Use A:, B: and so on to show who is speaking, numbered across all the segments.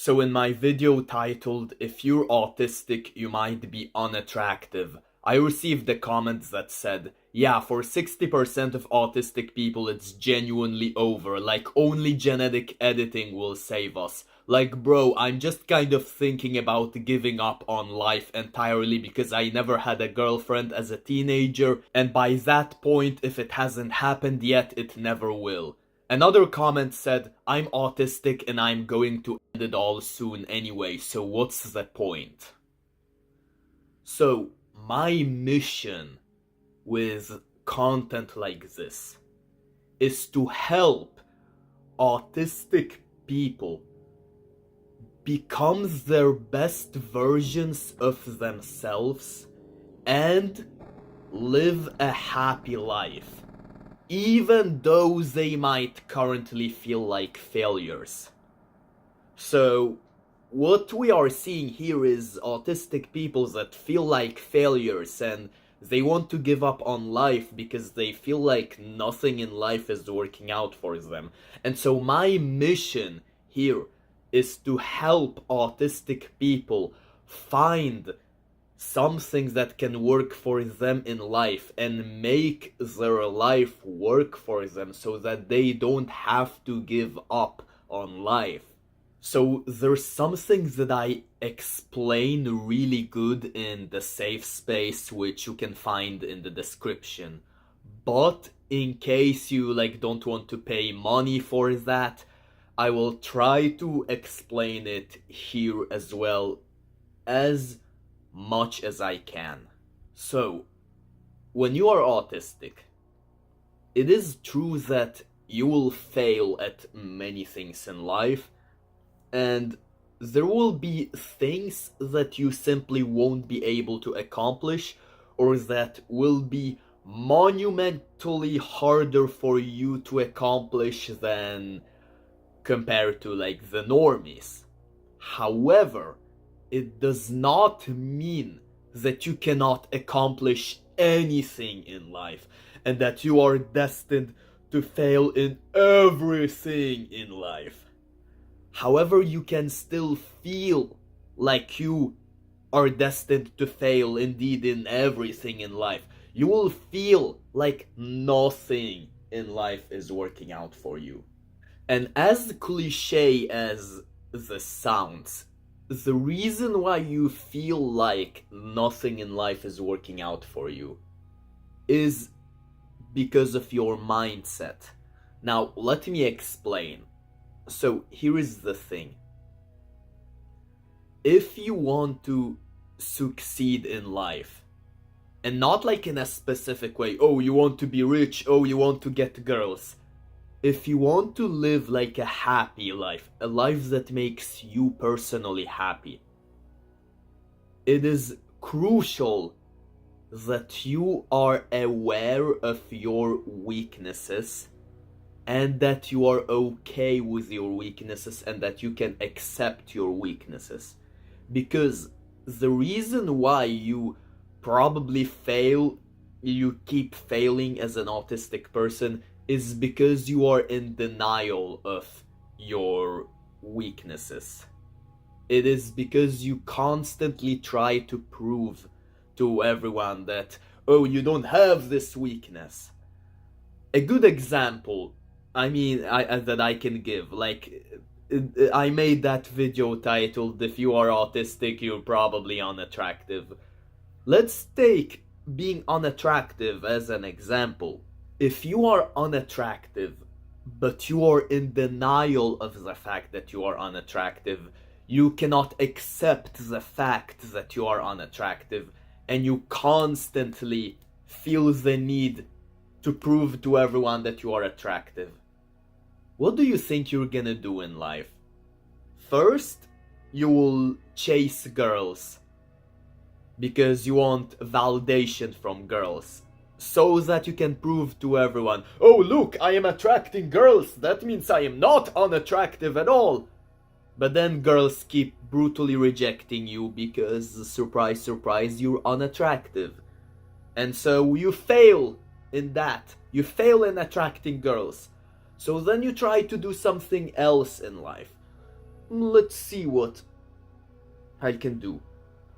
A: So in my video titled "If you're autistic, you might be unattractive," I received a comment that said, yeah, for 60% of autistic people it's genuinely over, like only genetic editing will save us. Like bro, I'm just kind of thinking about giving up on life entirely because I never had a girlfriend as a teenager, and by that point, if it hasn't happened yet, it never will. Another comment said, I'm autistic and I'm going to end it all soon anyway, so what's the point? So, my mission with content like this is to help autistic people become their best versions of themselves and live a happy life, even though they might currently feel like failures. So, what we are seeing here is autistic people that feel like failures and they want to give up on life because they feel like nothing in life is working out for them. And so my mission here is to help autistic people find something that can work for them in life and make their life work for them so that they don't have to give up on life. So there's something that I explain really good in the safe space, which you can find in the description. But in case you don't want to pay money for that, I will try to explain it here as well as much as I can. So, when you are autistic, it is true that you will fail at many things in life, and there will be things that you simply won't be able to accomplish, or that will be monumentally harder for you to accomplish than compared to the normies. However, it does not mean that you cannot accomplish anything in life and that you are destined to fail in everything in life. However, you can still feel like you are destined to fail indeed in everything in life. You will feel like nothing in life is working out for you. And as cliche as this sounds, the reason why you feel like nothing in life is working out for you is because of your mindset. Now, let me explain. So, here is the thing. If you want to succeed in life, and not in a specific way, oh, you want to be rich, oh, you want to get girls. If you want to live a happy life, a life that makes you personally happy, it is crucial that you are aware of your weaknesses and that you are okay with your weaknesses and that you can accept your weaknesses. Because the reason why you probably you keep failing as an autistic person is because you are in denial of your weaknesses. It is because you constantly try to prove to everyone that, oh, you don't have this weakness. A good example, that I can give, I made that video titled, "If you are autistic, you're probably unattractive." Let's take being unattractive as an example. If you are unattractive, but you are in denial of the fact that you are unattractive, you cannot accept the fact that you are unattractive, and you constantly feel the need to prove to everyone that you are attractive. What do you think you're gonna do in life? First, you will chase girls because you want validation from girls, so that you can prove to everyone, oh look, I am attracting girls, that means I am not unattractive at all. But then girls keep brutally rejecting you because, surprise, surprise, you're unattractive. And so you fail in that. You fail in attracting girls. So then you try to do something else in life. let's see what I can do.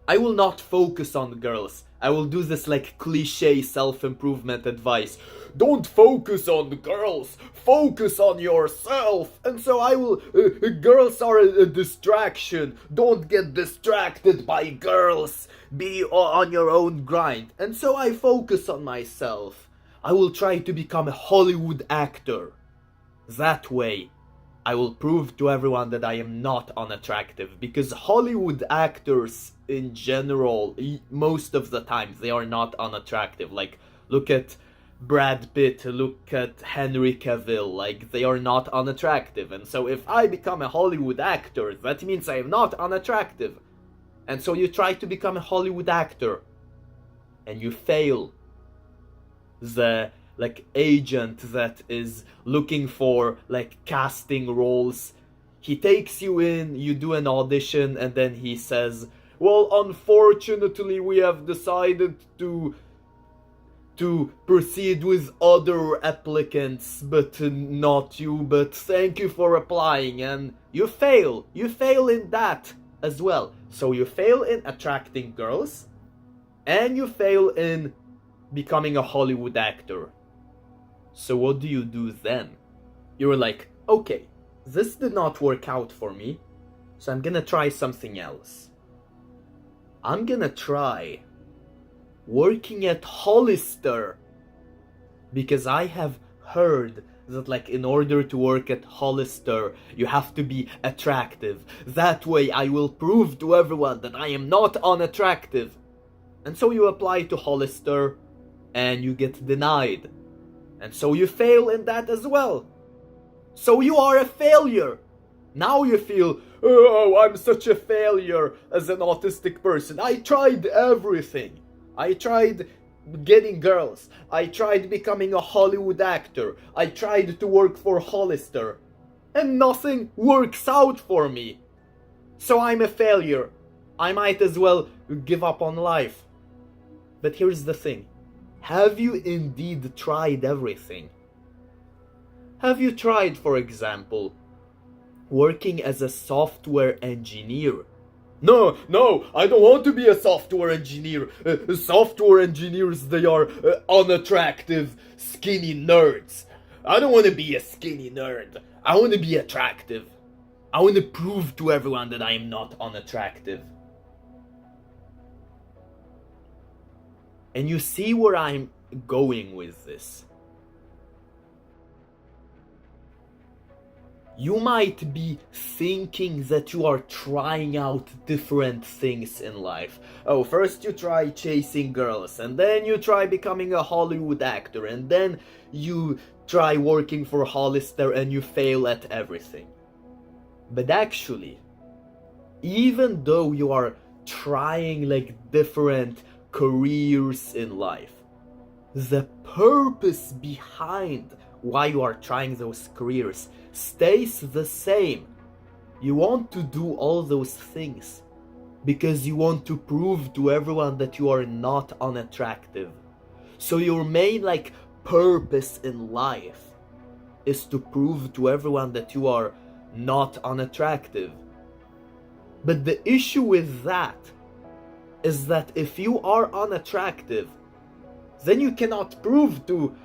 A: I will not focus on girls. I will do this like cliche self-improvement advice. Don't focus on the girls, focus on yourself. And so I will, girls are a distraction. Don't get distracted by girls. Be on your own grind. And so I focus on myself. I will try to become a Hollywood actor. That way, I will prove to everyone that I am not unattractive, because Hollywood actors in general, most of the time, they are not unattractive. Like, look at Brad Pitt, look at Henry Cavill, like, they are not unattractive. And so if I become a Hollywood actor, that means I am not unattractive. And so you try to become a Hollywood actor, and you fail. The agent that is looking for casting roles, he takes you in, you do an audition, and then he says, well, unfortunately we have decided to proceed with other applicants, but not you, but thank you for applying. And you fail in that as well. So you fail in attracting girls, and you fail in becoming a Hollywood actor. So what do you do then? You're like, okay, this did not work out for me, so I'm gonna try something else. I'm gonna try working at Hollister, because I have heard that in order to work at Hollister, you have to be attractive. That way I will prove to everyone that I am not unattractive. And so you apply to Hollister, and you get denied. And so you fail in that as well. So you are a failure. Now you feel, oh, I'm such a failure as an autistic person. I tried everything. I tried getting girls. I tried becoming a Hollywood actor. I tried to work for Hollister. And nothing works out for me. So I'm a failure. I might as well give up on life. But here's the thing. Have you indeed tried everything? Have you tried, for example, working as a software engineer? No, I don't want to be a software engineer. Software engineers, they are unattractive, skinny nerds. I don't want to be a skinny nerd. I want to be attractive. I want to prove to everyone that I am not unattractive. And you see where I'm going with this. You might be thinking that you are trying out different things in life. Oh, first you try chasing girls, and then you try becoming a Hollywood actor, and then you try working for Hollister and you fail at everything. But actually, even though you are trying different careers in life, the purpose behind why you are trying those careers stays the same. You want to do all those things because you want to prove to everyone that you are not unattractive. So your main purpose in life is to prove to everyone that you are not unattractive. But the issue with that is that if you are unattractive, then you cannot prove to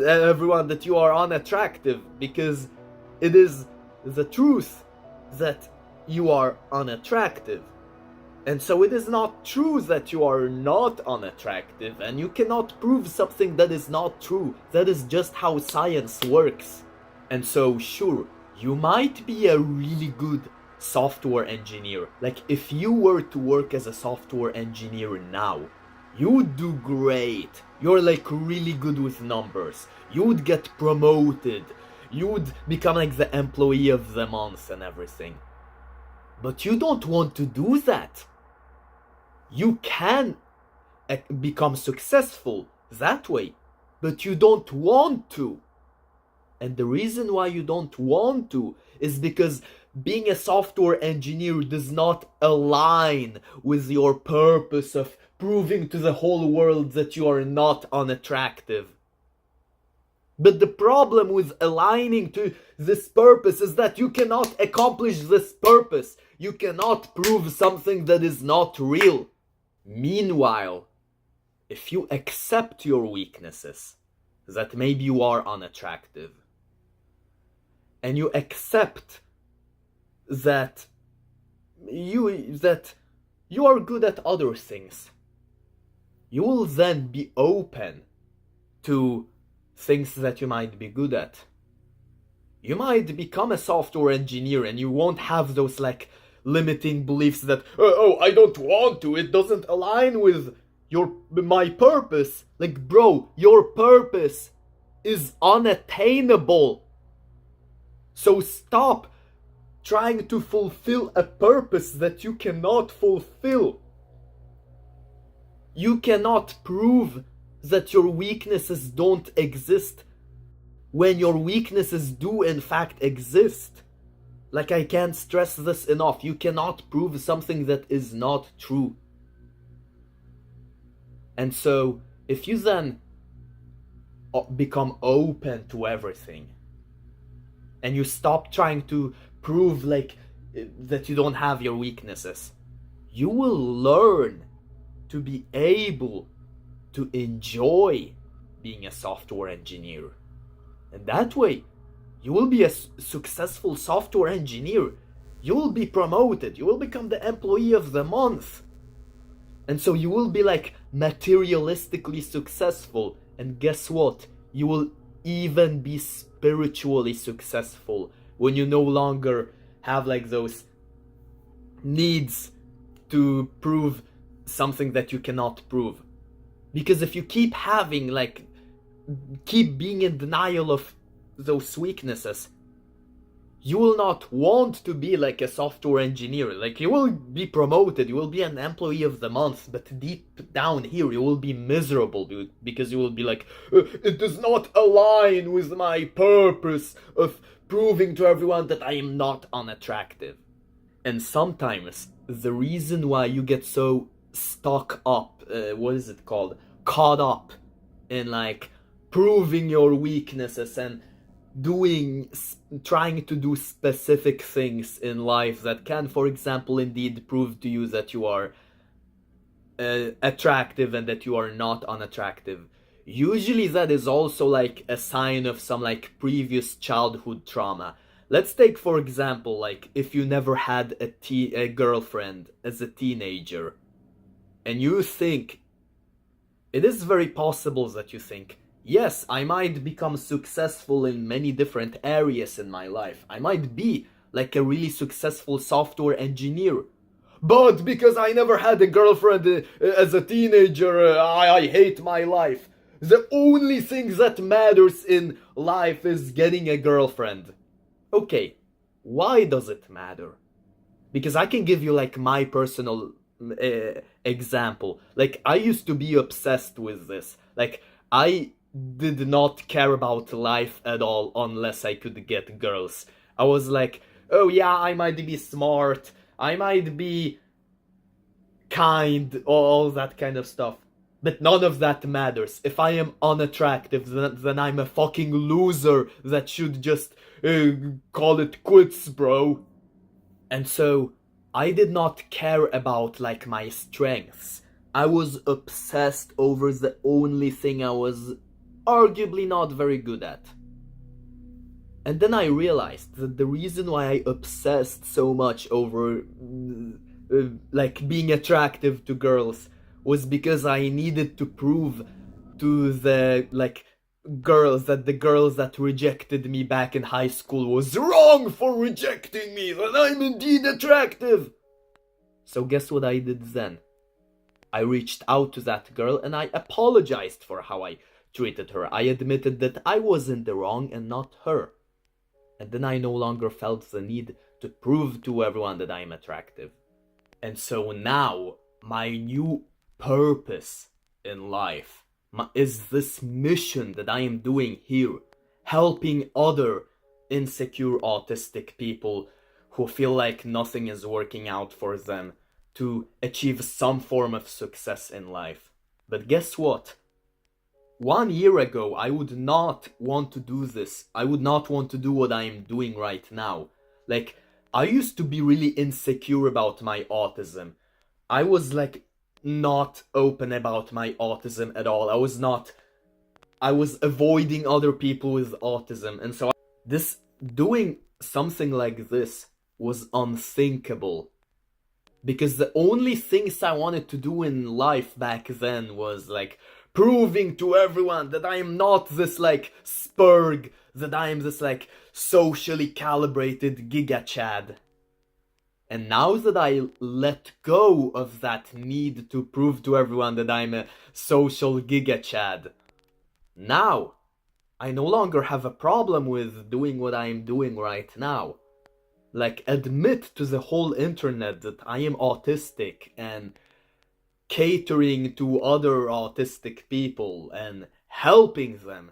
A: everyone that you are unattractive, because it is the truth that you are unattractive. And so it is not true that you are not unattractive, and you cannot prove something that is not true. That is just how science works. And so sure, you might be a really good software engineer. If you were to work as a software engineer now, you would do great. You're really good with numbers. You would get promoted. You would become the employee of the month and everything. But you don't want to do that. You can become successful that way, but you don't want to. And the reason why you don't want to is because being a software engineer does not align with your purpose of proving to the whole world that you are not unattractive. But the problem with aligning to this purpose is that you cannot accomplish this purpose. You cannot prove something that is not real. Meanwhile, if you accept your weaknesses, that maybe you are unattractive, and you accept that you are good at other things, you will then be open to things that you might be good at. You might become a software engineer and you won't have those like limiting beliefs that I don't want to, it doesn't align with my purpose. Like, bro, your purpose is unattainable. So stop trying to fulfill a purpose that you cannot fulfill. You cannot prove that your weaknesses don't exist when your weaknesses do in fact exist. Like, I can't stress this enough. You cannot prove something that is not true. And so, if you then become open to everything, and you stop trying to prove like that you don't have your weaknesses, you will learn to be able to enjoy being a software engineer. And that way, you will be a successful software engineer. You will be promoted. You will become the employee of the month. And so you will be like materialistically successful. And guess what? You will even be spiritually successful when you no longer have like those needs to prove something that you cannot prove. Because if you keep being in denial of those weaknesses, you will not want to be like a software engineer. Like, you will be promoted, you will be an employee of the month, but deep down here you will be miserable, dude, because you will be like, it does not align with my purpose of proving to everyone that I am not unattractive. And sometimes the reason why you get so stuck up, caught up in like proving your weaknesses and trying to do specific things in life that can, for example, indeed prove to you that you are attractive and that you are not unattractive. Usually that is also like a sign of some like previous childhood trauma. Let's take, for example, like if you never had a girlfriend as a teenager, and you think, it is very possible that you think, yes, I might become successful in many different areas in my life. I might be like a really successful software engineer. But because I never had a girlfriend as a teenager, I hate my life. The only thing that matters in life is getting a girlfriend. Okay, why does it matter? Because I can give you like my personal example. Like, I used to be obsessed with this. Like, I did not care about life at all unless I could get girls. I was like, oh yeah, I might be smart, I might be kind, all that kind of stuff. But none of that matters. If I am unattractive, then I'm a fucking loser that should just call it quits, bro. And so, I did not care about like my strengths. I was obsessed over the only thing I was arguably not very good at. And then I realized that the reason why I obsessed so much over like being attractive to girls was because I needed to prove to the like girls that rejected me back in high school was wrong for rejecting me, that I'm indeed attractive. So guess what I did then? I reached out to that girl and I apologized for how I treated her. I admitted that I was in the wrong and not her. And then I no longer felt the need to prove to everyone that I'm attractive. And so now, my new purpose in life is this mission that I am doing here, helping other insecure autistic people who feel like nothing is working out for them to achieve some form of success in life. But guess what? 1 year ago, I would not want to do this. I would not want to do what I am doing right now. Like, I used to be really insecure about my autism. I was like not open about my autism at all. I was avoiding other people with autism. And so this doing something like this was unthinkable. Because the only things I wanted to do in life back then was like proving to everyone that I am not this like spurg, that I am this like socially calibrated giga chad. And now that I let go of that need to prove to everyone that I'm a social giga chad, now I no longer have a problem with doing what I'm doing right now. Like, admit to the whole internet that I am autistic and catering to other autistic people and helping them.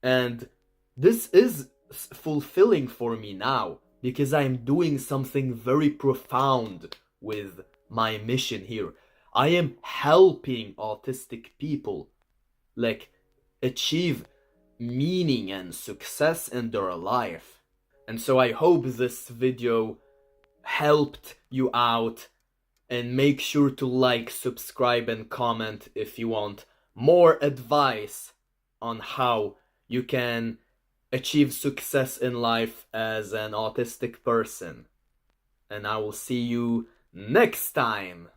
A: And this is fulfilling for me now because I'm doing something very profound with my mission here. I am helping autistic people like achieve meaning and success in their life. And so I hope this video helped you out, and make sure to like, subscribe and comment if you want more advice on how you can achieve success in life as an autistic person. And I will see you next time.